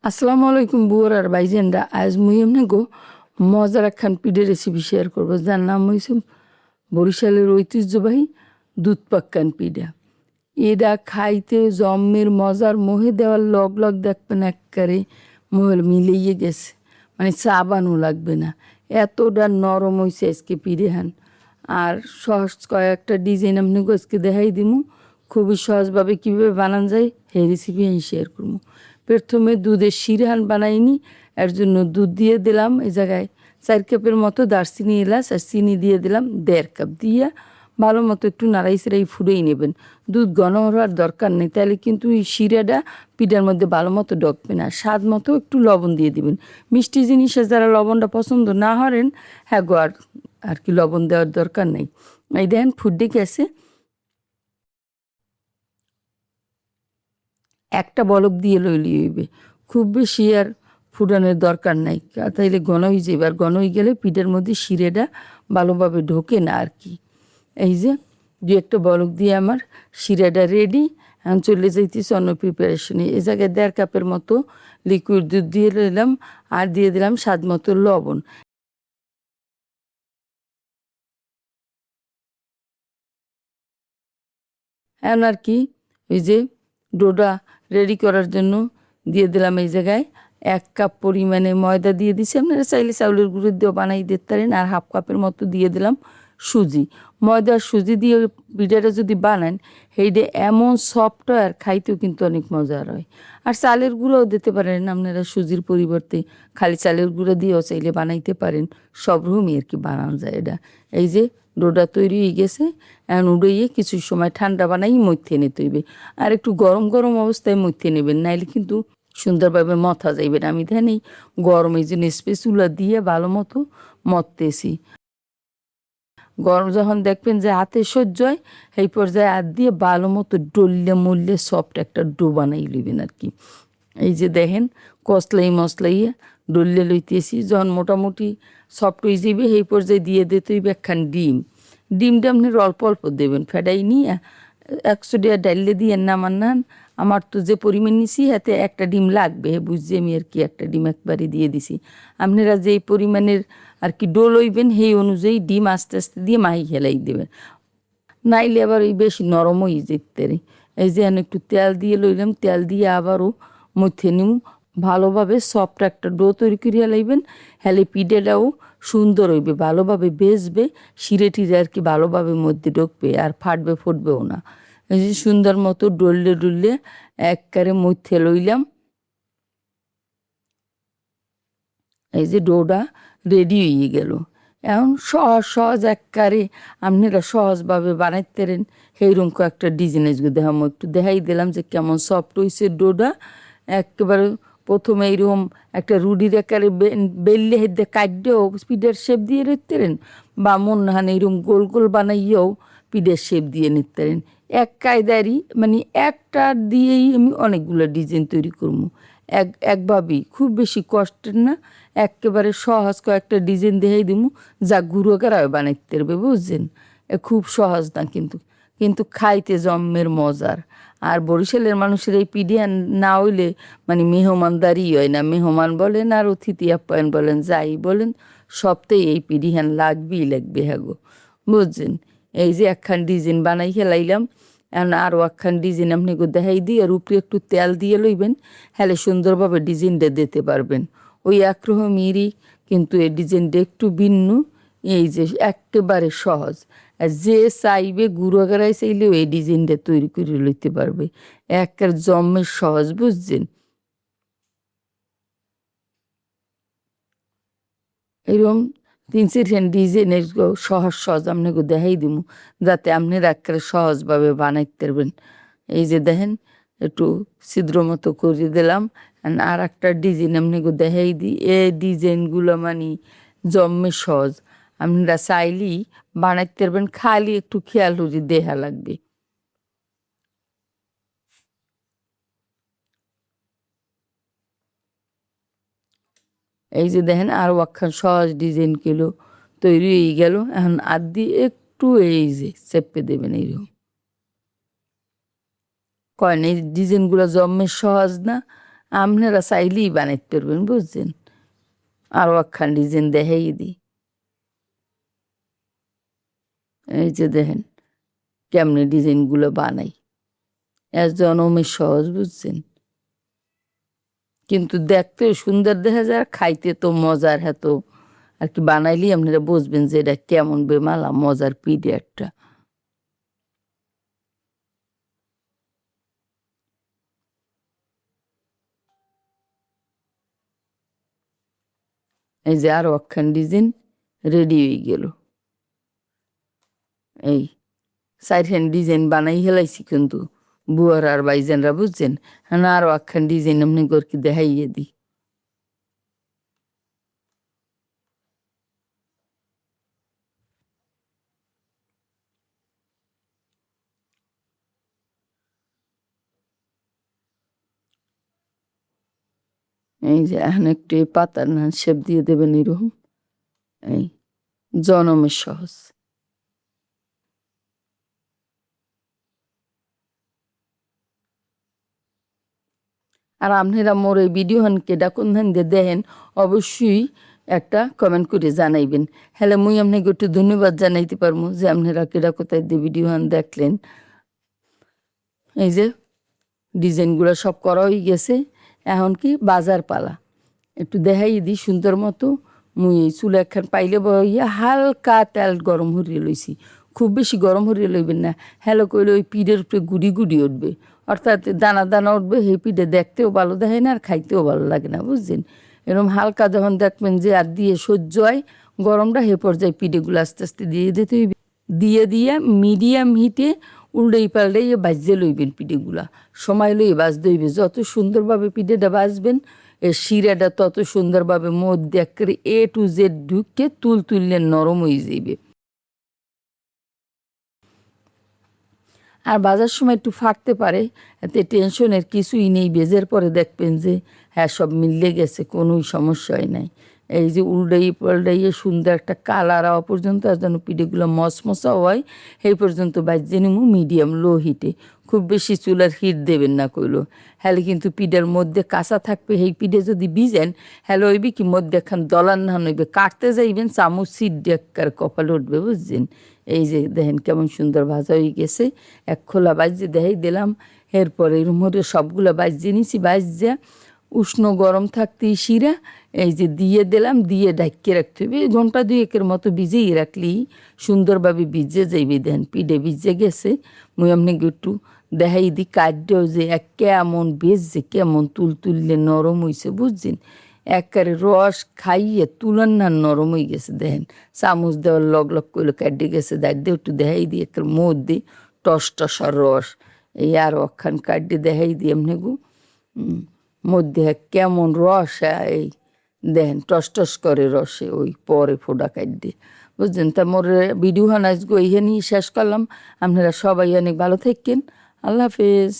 আসসালামু আলাইকুম বুয়ার আর ভাইজানরা। আজ মুই এমনি গো মজার একখান পিঠের রেসিপি শেয়ার করবো, যার নাম হয়েছে বরিশালের ঐতিহ্যবাহী দুধ পাক্কান পিঠা। এটা খাইতে জম্মের মজার, মোহে দেওয়ার লগ লগ দেখবেন একবারে মোহে মিলিয়ে গেছে, মানে চাবানো লাগবে না, এতটা নরম হয়েছে আজকে পিঠে হান। আর সহজ কয়েকটা ডিজাইন আপনি আজকে দেখাই দিমু, খুবই সহজভাবে কীভাবে বানান যায় সেই রেসিপি আমি শেয়ার করবো। প্রথমে দুধের শিরাহান বানাইনি, এর জন্য দুধ দিয়ে দিলাম এই জায়গায় 4 কাপের মতো, দারচিনি এলাচ আর চিনি দিয়ে দিলাম 1.5 কাপ, দিয়ে ভালো মতো একটু নাড়াই সেড়াই ফুটেই নেবেন। দুধ ঘন হওয়ার দরকার নেই, তাহলে কিন্তু এই শিরাটা পিঠার মধ্যে ভালো মতো ডকবে না। স্বাদ মতো একটু লবণ দিয়ে দিবেন। মিষ্টি জিনিসে যারা লবণটা পছন্দ না করেন, হ্যাঁ গো আর কি লবণ দেওয়ার দরকার নেই। এই দেখেন ফুটে গেছে, একটা বলক দিয়ে লইলি হইবে, খুব বেশি আর ফুটানোর দরকার নাই, তাইলে ঘন হয়ে যাবে। আর ঘন হয়ে গেলে পিঠার মধ্যে শিরেটা ভালোভাবে ঢোকে না আর কি। এই যে দু একটা বলক দিয়ে আমার শিরাটা রেডি। এখন চলে যাইতেছি অন্য প্রিপারেশনে। এ জায়গায় 1.5 কাপের মতো লিকুইড দুধ দিয়ে নিলাম, আর দিয়ে দিলাম স্বাদ মতো লবণ। এখন আর কি ওই যে ডোটা রেডি করার জন্য দিয়ে দিলাম এই জায়গায় 1 কাপ পরিমাণে ময়দা দিয়ে দিছি, আপনারা চাইলে চাউলের গুঁড়ো দিয়েও বানাই দিতে পারেন। আর 1/2 কাপের মতো দিয়ে দিলাম সুজি। ময়দা আর সুজি দিয়ে পিঠাটা যদি বানান, সেইটা এমন সফট হয় আর খাইতেও কিন্তু অনেক মজার হয়। আর চালের গুঁড়োও দিতে পারেন আপনারা সুজির পরিবর্তে, খালি চালের গুঁড়ো দিয়েও চাইলে বানাইতে পারেন। সব রকমই আর কি বানানো যায় এটা। এই যে ডোটা তৈরি হয়ে গেছে, এখন উড়িয়ে কিছু সময় ঠান্ডা বানাই মধ্যে নিতে হইবে। আর একটু গরম গরম অবস্থায় মধ্যে নেবেন, নাইলে কিন্তু সুন্দরভাবে মথা যাইবে না। আমি ধ্যান এই গরম এই জন্য স্পেসুলা দিয়ে ভালো মতো মথতেছি। গরম যখন দেখবেন যে হাতে সহ্য হয়, এই পর্যায়ে হাত দিয়ে ভালো মতো ডললে মললে সফট একটা ডো বানাই লইবেন আর কি। এই যে দেখেন কসলাই মশলাইয়া ডললে লইতেছি, যখন মোটামুটি সফট হয়ে যাবে সেই পর্যায়ে দিয়ে দিতে হইবে একখান ডিম। ডিমটা আপনি অল্প অল্প দেবেন, ফেটাই নিয়ে 100 টাকা ডাইলে দিয়ে নামান নান। আমার তো যে পরিমাণ নিছি হাতে একটা ডিম লাগবে, বুঝছি আমি আর কি একটা ডিম একবারে দিয়ে দিছি। আপনারা যেই পরিমাণের আর কি ডো লইবেন সেই অনুযায়ী ডিম আস্তে আস্তে দিয়ে মাহি খেলাই দেবেন, নাইলে আবার ওই বেশি নরম হয়ে যেতে। এই যে আমি একটু তেল দিয়ে লইলাম, তেল দিয়ে আবারও মধ্যে নিম ভালোভাবে সফট একটা ডো তৈরি করিয়া লাইবেন। হেলে পিঠেটাও সুন্দর হইবে, ভালোভাবে বেসবে, শিরে টিরে আর কি ভালোভাবে মধ্যে ঢুকবে, আর ফাটবে ফুটবেও না। এই যে সুন্দর মতো ডললে ডললে একবারে মধ্যে লইলাম। এই যে ডোটা রেডি হয়ে গেল। এখন সহজ সহজ একবারে আপনারা সহজভাবে বানাইতে পারেন সেইরকম একটা ডিজাইন দেখাম, একটু দেখাই দিলাম যে কেমন সফট হয়েছে ডোটা। একেবারে প্রথমে এইরকম একটা রুটির আকারে বেললে হেদে কাটলেও পিঠের শেপ দিয়ে নিতে পারেন, বা মন হান এইরকম গোল গোল বানাইয়েও পিঠের শেপ দিয়ে নিতে পারেন। এক কায়দারই মানে একটা দিয়েই আমি অনেকগুলো ডিজাইন তৈরি করবো। একভাবেই, খুব বেশি কষ্টের না, একেবারে সহজ কয়েকটা ডিজাইন দেখাই দিমু, যা গুঁড়ো করাও বানাইতে পারবে, বুঝছেন। খুব সহজ না, কিন্তু কিন্তু খাইতে জম্মের মজার। আর বরিশালের মানুষের এই পিডিয়া না হইলে মানে মেহমানদারি হয় না। মেহমান বলেন আর অতিথি আপ্যায়ন বলেন, যাই বলেন, সবতেই এই পিডিহান লাগবেই লাগবে, হ্যাঁ গো, বুঝছেন। এই যে একখান ডিজাইন বানাই খেলাইলাম, এখন আরও একখান ডিজাইন আপনাকে দেখাই দিই, আর উপরে একটু তেল দিয়ে লইবেন, হ্যালে সুন্দরভাবে ডিজাইনটা দিতে পারবেন। ওই একরকমেরই, কিন্তু এই ডিজাইনটা একটু ভিন্ন। এই যে একেবারে সহজ, আর যে চাইবে গুঁড়ো করাই চাইলেও এই ডিজাইনটা তৈরি করে লইতে পারবে। একের জম্মের সহজ, বুঝছেন। এরকম 3-4 ডিজাইনের সহজ সহজ আপনাকে দেখাই দিব, যাতে আপনারা একেবারে সহজভাবে বানাইতে পারবেন। এই যে দেখেন একটু ছিদ্র মতো করে দিলাম। আর একটা ডিজাইন আপনাকে দেখাই দিই, এই ডিজাইনগুলো মানে জম্মে সহজ, আপনারা চাইলেই বানাইতে পারবেন, খালি একটু খেয়াল করে দেখা লাগবে। এই যে দেখেন আরও একখান সহজ ডিজাইন কিলো তৈরি হয়ে গেল। এখন আর দিয়ে একটু এই যে চেপে দেবেন এইরকম, কয়েন এই ডিজাইনগুলো জম্মের সহজ না, আপনারা চাইলেই বানাইতে পারবেন বুঝছেন। আরও একখান ডিজাইন দেখাই দিই। এই যে দেখেন কেমনে ডিজাইনগুলো বানাই, জনমের সহজ বুঝছেন, কিন্তু দেখতেও সুন্দর দেখা যায়, খাইতে তো মজার। হ্যাঁ, তো আর কি বানাইলেই আপনারা বুঝবেন যে এটা কেমন বেমালা মজার পিঠে একটা। এই যে আরও একখান ডিজাইন রেডি হয়ে গেল। এই 4খান ডিজাইন বানাই হেলাইছি কিন্তু বুয়ার আর বাইজানরা বুঝছেন। হ্যাঁ, আরও একখান ডিজাইন আপনি করকে দেখাইয়ে দিই। এই যে এখন একটু এই পাতার না শেপ দিয়ে দেবেন এরকম। এই জনমের সহজ। আর আপনারা মোর এই ভিডিও হন কেডা কোন ধান দিয়ে দেখেন অবশ্যই একটা কমেন্ট করে জানাইবেন। হ্যালো, মুই আপনাকে একটু ধন্যবাদ জানাইতে পারবো যে আপনারা কেডা কোথায় দিয়ে ভিডিও হন দেখলেন। এই যে ডিজাইনগুলো সব করা হয়ে গেছে, এখন কি বাজার পালা। একটু দেখাই দিই সুন্দর মতো। মুই চুলা একখান পাইলে বইয়া হালকা তেল গরম হরিয়ে লইছি, খুব বেশি গরম হরিয়ে লইবেন না। হ্যালো কইলে ওই পিঠের উপরে গুড়ি গুড়ি উঠবে, অর্থাৎ দানা দানা উঠবে। সেই পিঠে দেখতেও ভালো দেখে না আর খাইতেও ভালো লাগে না বুঝছেন। এরকম হালকা যখন দেখবেন যে আর দিয়ে সহ্য হয় গরমটা, হে পর্যায়ে পিঠেগুলো আস্তে আস্তে দিয়ে দিতে হইবে। দিয়ে মিডিয়াম হিটে উল্টাই পাল্টাই বাজতে লইবেন পিঠেগুলা। সময় লইয়ে বাজতে হইবে। যত সুন্দরভাবে পিঠেটা বাজবেন এর শিরাটা তত সুন্দরভাবে মধ্যে একেবারে A to Z ঢুকে তুললে নরম হয়ে যাইবে। আর বাজার সময় একটু ফাটতে পারে, এতে টেনশনের কিছুই নেই। বেজের পরে দেখবেন যে হ্যাঁ সব মিলে গেছে, কোনোই সমস্যাই নাই। এই যে উল্টাই পাল্টাইয়ে সুন্দর একটা কালার হওয়া পর্যন্ত, আর যেন পিঠেগুলো মশমশা হয় সেই পর্যন্ত বাজিয়ে নিমু মিডিয়াম লো হিটে। খুব বেশি চুলার হিট দেবেন না কইলো, হ্যালে কিন্তু পিঠের মধ্যে কাঁচা থাকবে। সেই পিঠে যদি ভিজেন হ্যালে হইবে কি মধ্যে একখান দলার না হইবে, কাটতে যাইবেন চামচ সিট ডেকার কপালে উঠবে বুঝছেন। এই যে দেখেন কেমন সুন্দর ভাজা হয়ে গেছে। এক খোলা বাজিয়ে দেখাই দিলাম। এরপরে এর মধ্যে সবগুলো বাজিয়ে নিছি। বাজিয়ে উষ্ণ গরম থাকতেই শিরা এই যে দিয়ে দিলাম, দিয়ে ঢাকিয়ে রাখতে হবে। ঘন্টা 2-1 মতো ভিজেই রাখলেই সুন্দরভাবে ভিজে যাইবে। দেখেন পিঠে ভিজে গেছে। মুই আপনাকে একটু দেখাই দিই কাঠটাও যে কেমন ভেজছে, কেমন তুললে নরম হয়েছে বুঝছেন। একেবারে রস খাইয়ে তুলার না নরম হয়ে গেছে। দেখেন চামচ দেওয়ার লগ লগ করলে কাটে গেছে। দাঁড় দিয়ে একটু দেখাই দিই একের মধ্যে টস টসার রস। এই আর অখান কাটে দেখাই দিই আপনাকে মধ্যে কেমন রস। এই দেখেন টস টস করে রসে, ওই পরে ফোটা কাটে বুঝছেন। তা মোর ভিডিও আজকে এইখানেই শেষ করলাম। আপনারা সবাই অনেক ভালো থাকেন। আল্লাহ হাফেজ।